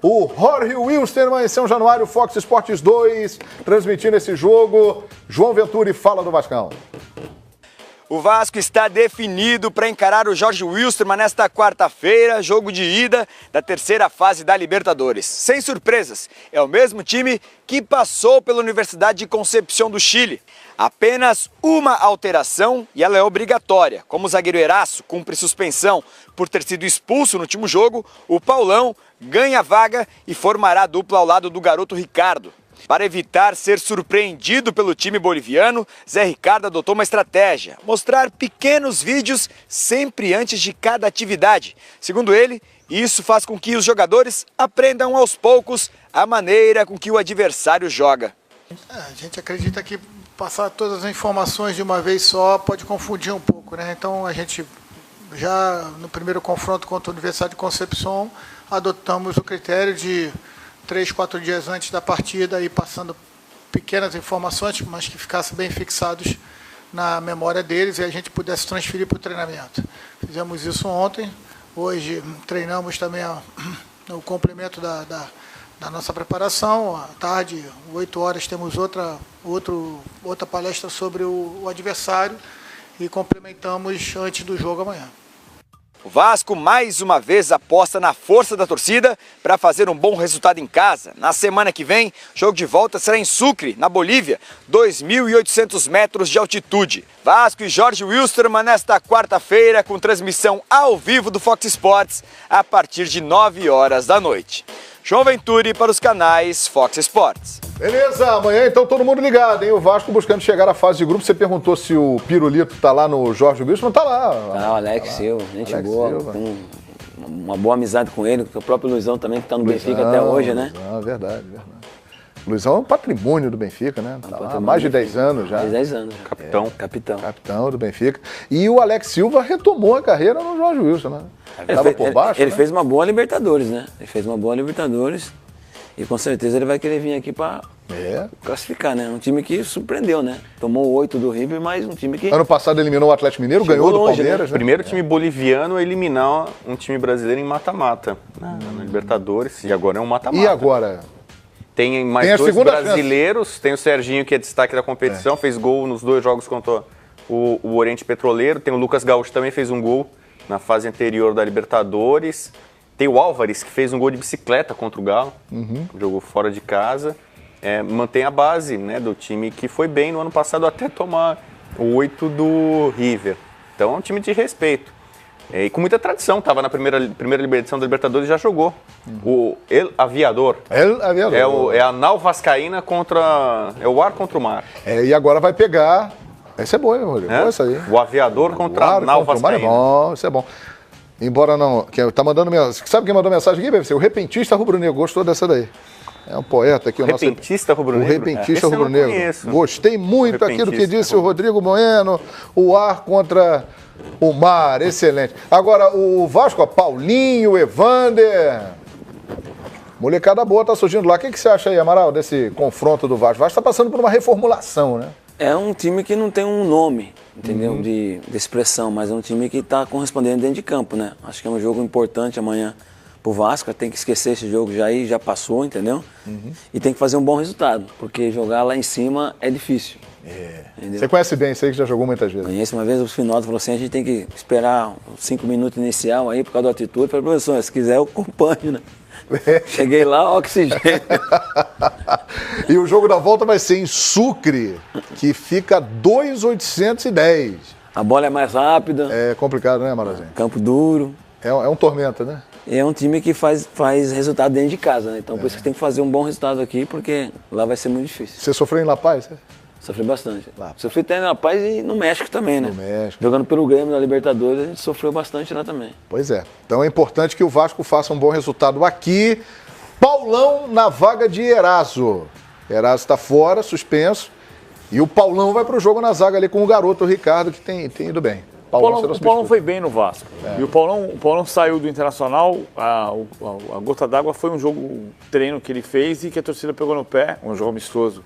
O Jorge Wilstermann em São Januário, Fox Sports 2, transmitindo esse jogo. João Venturi fala do Vascão. O Vasco está definido para encarar o Jorge Wilstermann nesta quarta-feira, jogo de ida da terceira fase da Libertadores. Sem surpresas, é o mesmo time que passou pela Universidade de Concepción do Chile. Apenas uma alteração e ela é obrigatória. Como o zagueiro Eraso cumpre suspensão por ter sido expulso no último jogo, o Paulão ganha vaga e formará a dupla ao lado do garoto Ricardo. Para evitar ser surpreendido pelo time boliviano, Zé Ricardo adotou uma estratégia: mostrar pequenos vídeos sempre antes de cada atividade. Segundo ele, isso faz com que os jogadores aprendam aos poucos a maneira com que o adversário joga. A gente acredita que passar todas as informações de uma vez só pode confundir um pouco, né? Então a gente já no primeiro confronto contra a Universidade de Concepción adotamos o critério de 3, 4 dias antes da partida e passando pequenas informações, mas que ficassem bem fixados na memória deles e a gente pudesse transferir para o treinamento. Fizemos isso ontem, hoje treinamos também o complemento da nossa preparação. À tarde, 8 horas, temos outra palestra sobre o adversário e complementamos antes do jogo amanhã. O Vasco mais uma vez aposta na força da torcida para fazer um bom resultado em casa. Na semana que vem, o jogo de volta será em Sucre, na Bolívia, 2.800 metros de altitude. Vasco e Jorge Wilstermann nesta quarta-feira com transmissão ao vivo do Fox Sports a partir de 9 horas da noite. João Venturi para os canais Fox Sports. Beleza, amanhã então todo mundo ligado, hein? O Vasco buscando chegar à fase de grupo. Você perguntou se o Pirulito tá lá no Jorge Wilson, não tá lá. Tá, o Alex Silva, gente Alex boa, Silva. com uma boa amizade com ele, com o próprio Luizão também, que tá no Benfica até hoje, né? Luizão, verdade. Luizão é um patrimônio do Benfica, né? Tá lá há mais de 10 anos já. Mais de 10 anos. Capitão. Capitão do Benfica. E o Alex Silva retomou a carreira no Jorge Wilson, né? Tava por baixo, ele né? fez uma boa Libertadores, né? Ele fez uma boa Libertadores e com certeza ele vai querer vir aqui para classificar, né? Um time que surpreendeu, né? Tomou 8 do River, mas um time que... Ano passado eliminou o Atlético Mineiro, Chegou ganhou do longe, Palmeiras, né? Primeiro time boliviano a eliminar um time brasileiro em mata-mata na Libertadores, e agora é um mata-mata. E agora? Tem mais Tem a dois segunda brasileiros, tem o Serginho, que é destaque da competição, fez gol nos 2 jogos contra o Oriente Petroleiro, tem o Lucas Gaúcho, também fez um gol na fase anterior da Libertadores, tem o Álvares, que fez um gol de bicicleta contra o Galo, jogou fora de casa, mantém a base, né, do time que foi bem no ano passado até tomar o 8 do River. Então é um time de respeito. E com muita tradição, estava na primeira edição da Libertadores e já jogou. O El Aviador. É a nau vascaína contra... É o ar contra o mar. E agora vai pegar... Essa é boa, hein, Rodrigo? Boa essa aí. O Aviador contra a nau vascaína. É bom, isso é bom. Embora não... Tá mandando mensagem. Sabe quem mandou mensagem aqui, BFC? O repentista rubro-negro. Gostou dessa daí? É um poeta aqui. O repentista rubro-negro? O repentista rubro-negro. Gostei muito aqui do que disse o Rodrigo Bueno. O ar contra... o mar, excelente. Agora, o Vasco, ó, Paulinho, Evander. Molecada boa tá surgindo lá. O que você acha aí, Amaral, desse confronto do Vasco? O Vasco tá passando por uma reformulação, né? É um time que não tem um nome, entendeu? De expressão, mas é um time que está correspondendo dentro de campo, né? Acho que é um jogo importante amanhã pro Vasco. Tem que esquecer esse jogo já passou, entendeu? E tem que fazer um bom resultado, porque jogar lá em cima é difícil. Você conhece bem isso aí, que já jogou muitas vezes. Conheço. Uma vez o Finaldo falou assim, a gente tem que esperar os 5 minutos inicial aí por causa da altitude. Eu falei, professor, se quiser eu acompanho, né? Cheguei lá, oxigênio. E o jogo da volta vai ser em Sucre, que fica 2.810. A bola é mais rápida. É complicado, né, Amarazinho? Campo duro. É um tormento, né? É um time que faz resultado dentro de casa, né? Então por isso que tem que fazer um bom resultado aqui, porque lá vai ser muito difícil. Você sofreu em La Paz? Sofri bastante. Sofri até na Paz e no México também, né? No México. Jogando pelo Grêmio na Libertadores, a gente sofreu bastante lá também. Pois é. Então é importante que o Vasco faça um bom resultado aqui. Paulão na vaga de Eraso. Eraso está fora, suspenso. E o Paulão vai para o jogo na zaga ali com o garoto, o Ricardo, que tem ido bem. O Paulão foi bem no Vasco. E o Paulão saiu do Internacional, a gota d'água foi um jogo treino que ele fez e que a torcida pegou no pé, um jogo amistoso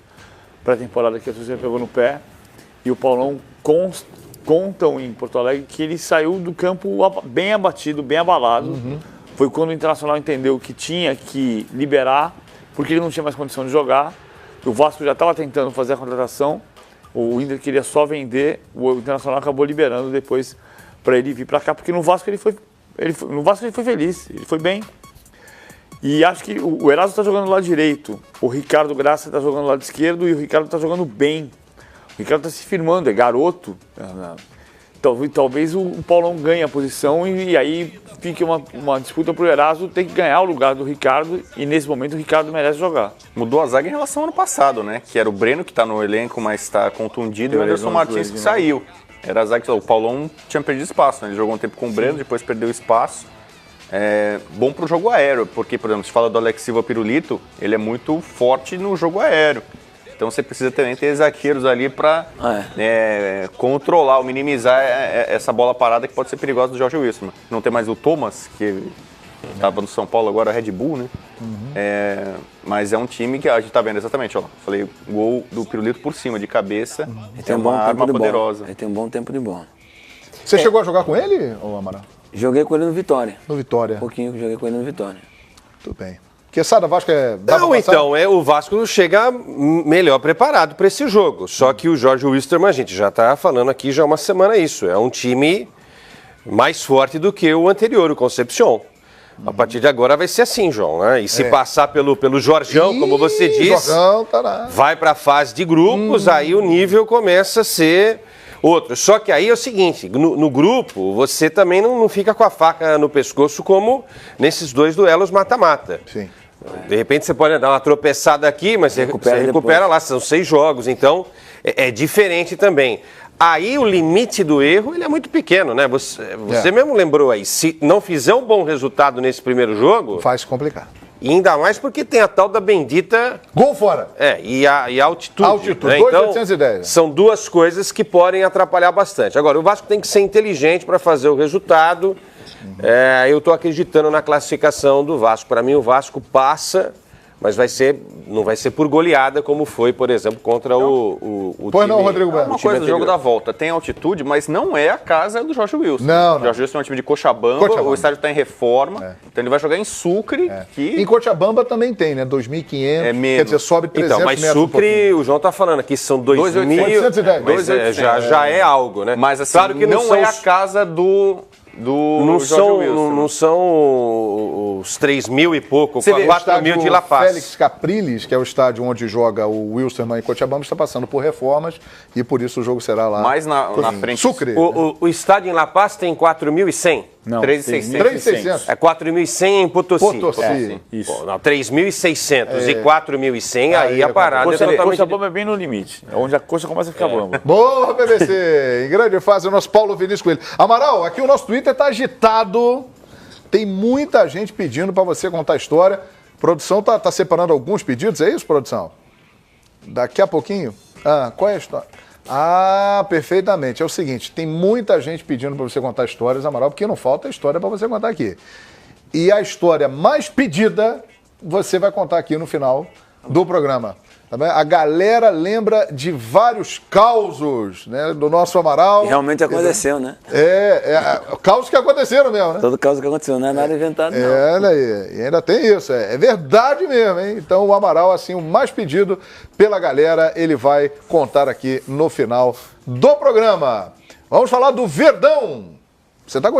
pré-temporada que a torcida pegou no pé. E o Paulão contam em Porto Alegre que ele saiu do campo bem abatido, bem abalado, foi quando o Internacional entendeu que tinha que liberar, porque ele não tinha mais condição de jogar. O Vasco já estava tentando fazer a contratação, o Inter queria só vender, o Internacional acabou liberando depois para ele vir para cá, porque no Vasco ele foi feliz, ele foi bem. E acho que o Eraso está jogando do lado direito, o Ricardo Graça está jogando do lado esquerdo e o Ricardo está jogando bem. O Ricardo está se firmando, é garoto. Talvez o Paulão ganhe a posição e aí fique uma disputa para o Eraso ter que ganhar o lugar do Ricardo e nesse momento o Ricardo merece jogar. Mudou a zaga em relação ao ano passado, né? Que era o Breno que está no elenco, mas está contundido, e o Anderson Martins que saiu. Era a zaga que o Paulão tinha perdido espaço, né? Ele jogou um tempo com o Breno, depois perdeu espaço. É bom para o jogo aéreo, porque, por exemplo, se fala do Alex Silva Pirulito, ele é muito forte no jogo aéreo. Então você precisa também ter zagueiros ali para controlar ou minimizar essa bola parada que pode ser perigosa do Jorge Wilson. Não tem mais o Thomas, que estava no São Paulo, agora Red Bull, né? Mas é um time que a gente está vendo exatamente, ó. Falei, gol do Pirulito por cima, de cabeça. É uma arma poderosa. Ele tem um bom tempo de bola. Você chegou a jogar com ele, Amaral? Joguei com ele no Vitória. No Vitória. Um pouquinho que joguei com ele no Vitória. Tudo bem. Quesada, Vasco Não, então, o Vasco chega melhor preparado para esse jogo. Só que o Jorge Wilstermann, a gente já está falando aqui já há uma semana isso. É um time mais forte do que o anterior, o Concepción. A partir de agora vai ser assim, João, né? E se passar pelo Jorjão, como você disse, vai para a fase de grupos, aí o nível começa a ser outro. Só que aí é o seguinte, no grupo você também não fica com a faca no pescoço como nesses dois duelos mata-mata. Sim. De repente você pode dar uma tropeçada aqui, mas você recupera lá, são 6 jogos, então é diferente também. Aí o limite do erro ele é muito pequeno, né? Você mesmo lembrou aí, se não fizer um bom resultado nesse primeiro jogo... Faz complicar. E ainda mais porque tem a tal da bendita... Gol fora. E a altitude. Altitude, né? 2.810. Então, são duas coisas que podem atrapalhar bastante. Agora, o Vasco tem que ser inteligente para fazer o resultado. Eu estou acreditando na classificação do Vasco. Para mim, o Vasco passa, mas não vai ser por goleada, como foi, por exemplo, contra o Pois time... não, Rodrigo Bueno. Uma coisa do jogo da volta, tem altitude, mas não é a casa do Jorge Wilson. Não. O Jorge Wilson é um time de Cochabamba, o estádio está em reforma, então ele vai jogar em Sucre. Em Cochabamba também tem, né? 2.500, quer dizer, sobe 300 Então, mas metros. Sucre, o João está falando aqui, são 2.810. Mas já é algo, né? Mas assim, claro que não é a casa do Jorge Wilson. Não são os 3.000 e pouco, 4.000 de La Paz. Félix Capriles, que é o estádio onde joga o Wilstermann em Cochabamba, está passando por reformas e por isso o jogo será lá. Mais na frente. Sucre. O estádio em La Paz tem 4.100? Não, 3.600. É 4.100 em Potosí. Isso. Pô, não, 3.600 e 4.100, aí a parada é Coxa totalmente... Bamba é bem no limite, é onde a coxa começa a ficar bamba. Boa, BBC! Em grande fase, o nosso Paulo Vinícius Coelho. Amaral, aqui o nosso Twitter está agitado. Tem muita gente pedindo para você contar a história. A produção tá separando alguns pedidos, é isso, produção? Daqui a pouquinho? Qual é a história? Perfeitamente. É o seguinte, tem muita gente pedindo para você contar histórias, Amaral, porque não falta história para você contar aqui. E a história mais pedida, você vai contar aqui no final do programa. Tá bem? A galera lembra de vários causos, né, do nosso Amaral. E realmente aconteceu, né? Causos que aconteceram mesmo, né? Todo caso que aconteceu, não é nada inventado, não. Olha aí, e ainda tem isso, é verdade mesmo, hein? Então o Amaral, assim, o mais pedido pela galera, ele vai contar aqui no final do programa. Vamos falar do Verdão. Você tá gostando?